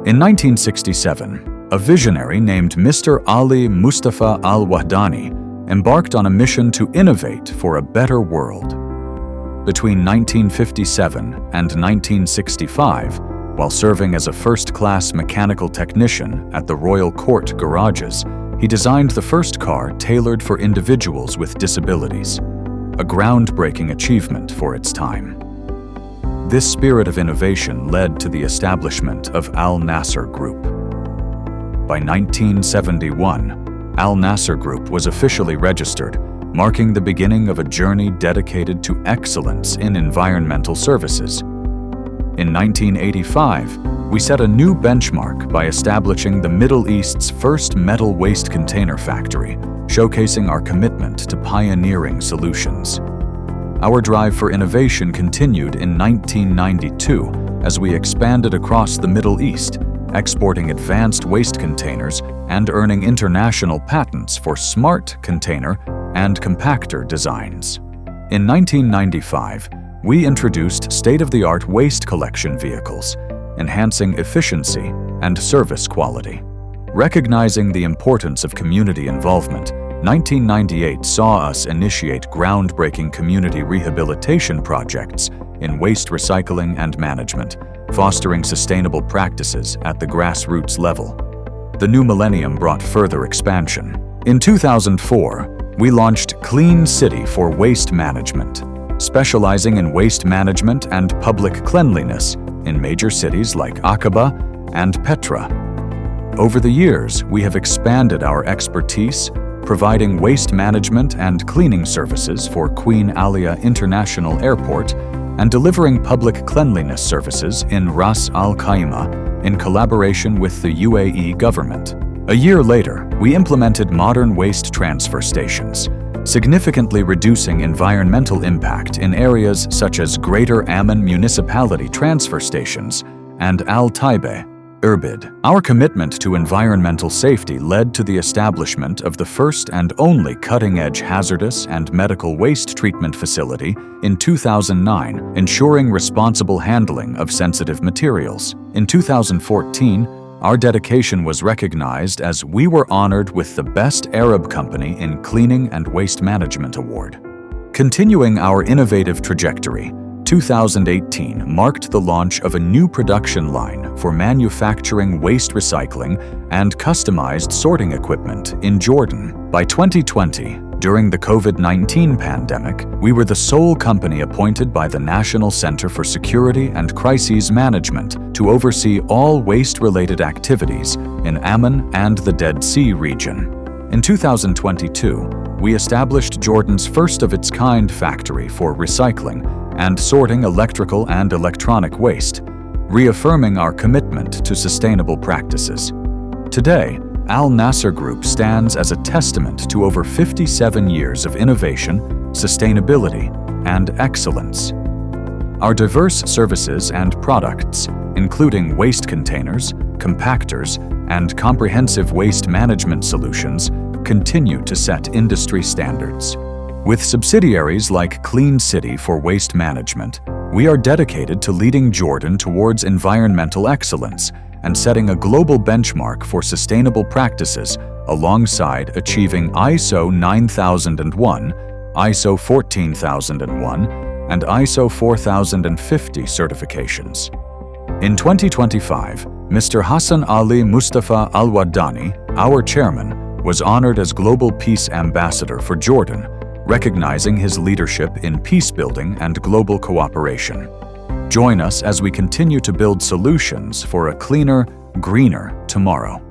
In 1967, a visionary named Mr. Ali Mustafa al-Wahdani embarked on a mission to innovate for a better world. Between 1957 and 1965, while serving as a first-class mechanical technician at the Royal Court garages, he designed the first car tailored for individuals with disabilities, a groundbreaking achievement for its time. This spirit of innovation led to the establishment of Al Nasser Group. By 1971, Al Nasser Group was officially registered, marking the beginning of a journey dedicated to excellence in environmental services. In 1985, we set a new benchmark by establishing the Middle East's first metal waste container factory, showcasing our commitment to pioneering solutions. Our drive for innovation continued in 1992 as we expanded across the Middle East, exporting advanced waste containers and earning international patents for smart container and compactor designs. In 1995, we introduced state-of-the-art waste collection vehicles, enhancing efficiency and service quality. Recognizing the importance of community involvement, 1998 saw us initiate groundbreaking community rehabilitation projects in waste recycling and management, fostering sustainable practices at the grassroots level. The new millennium brought further expansion. In 2004, we launched Clean City for Waste Management, specializing in waste management and public cleanliness in major cities like Aqaba and Petra. Over the years, we have expanded our expertise, providing waste management and cleaning services for Queen Alia International Airport and delivering public cleanliness services in Ras Al Khaimah in collaboration with the UAE government. A year later, we implemented modern waste transfer stations, significantly reducing environmental impact in areas such as Greater Amman Municipality Transfer Stations and Al Taibe, Irbid. Our commitment to environmental safety led to the establishment of the first and only cutting-edge hazardous and medical waste treatment facility in 2009, ensuring responsible handling of sensitive materials. In 2014, our dedication was recognized as we were honored with the Best Arab Company in Cleaning and Waste Management Award. Continuing our innovative trajectory, 2018 marked the launch of a new production line for manufacturing waste recycling and customized sorting equipment in Jordan. By 2020, during the COVID-19 pandemic, we were the sole company appointed by the National Center for Security and Crises Management to oversee all waste-related activities in Amman and the Dead Sea region. In 2022, we established Jordan's first-of-its-kind factory for recycling and sorting electrical and electronic waste, reaffirming our commitment to sustainable practices. Today, Al Nasser Group stands as a testament to over 57 years of innovation, sustainability, and excellence. Our diverse services and products, including waste containers, compactors, and comprehensive waste management solutions, continue to set industry standards. With subsidiaries like Clean City for Waste Management, we are dedicated to leading Jordan towards environmental excellence and setting a global benchmark for sustainable practices alongside achieving ISO 9001, ISO 14001, and ISO 4050 certifications. In 2025, Mr. Hassan Ali Mustafa al-Wahdani, our chairman, was honored as Global Peace Ambassador for Jordan, recognizing his leadership in peace-building and global cooperation. Join us as we continue to build solutions for a cleaner, greener tomorrow.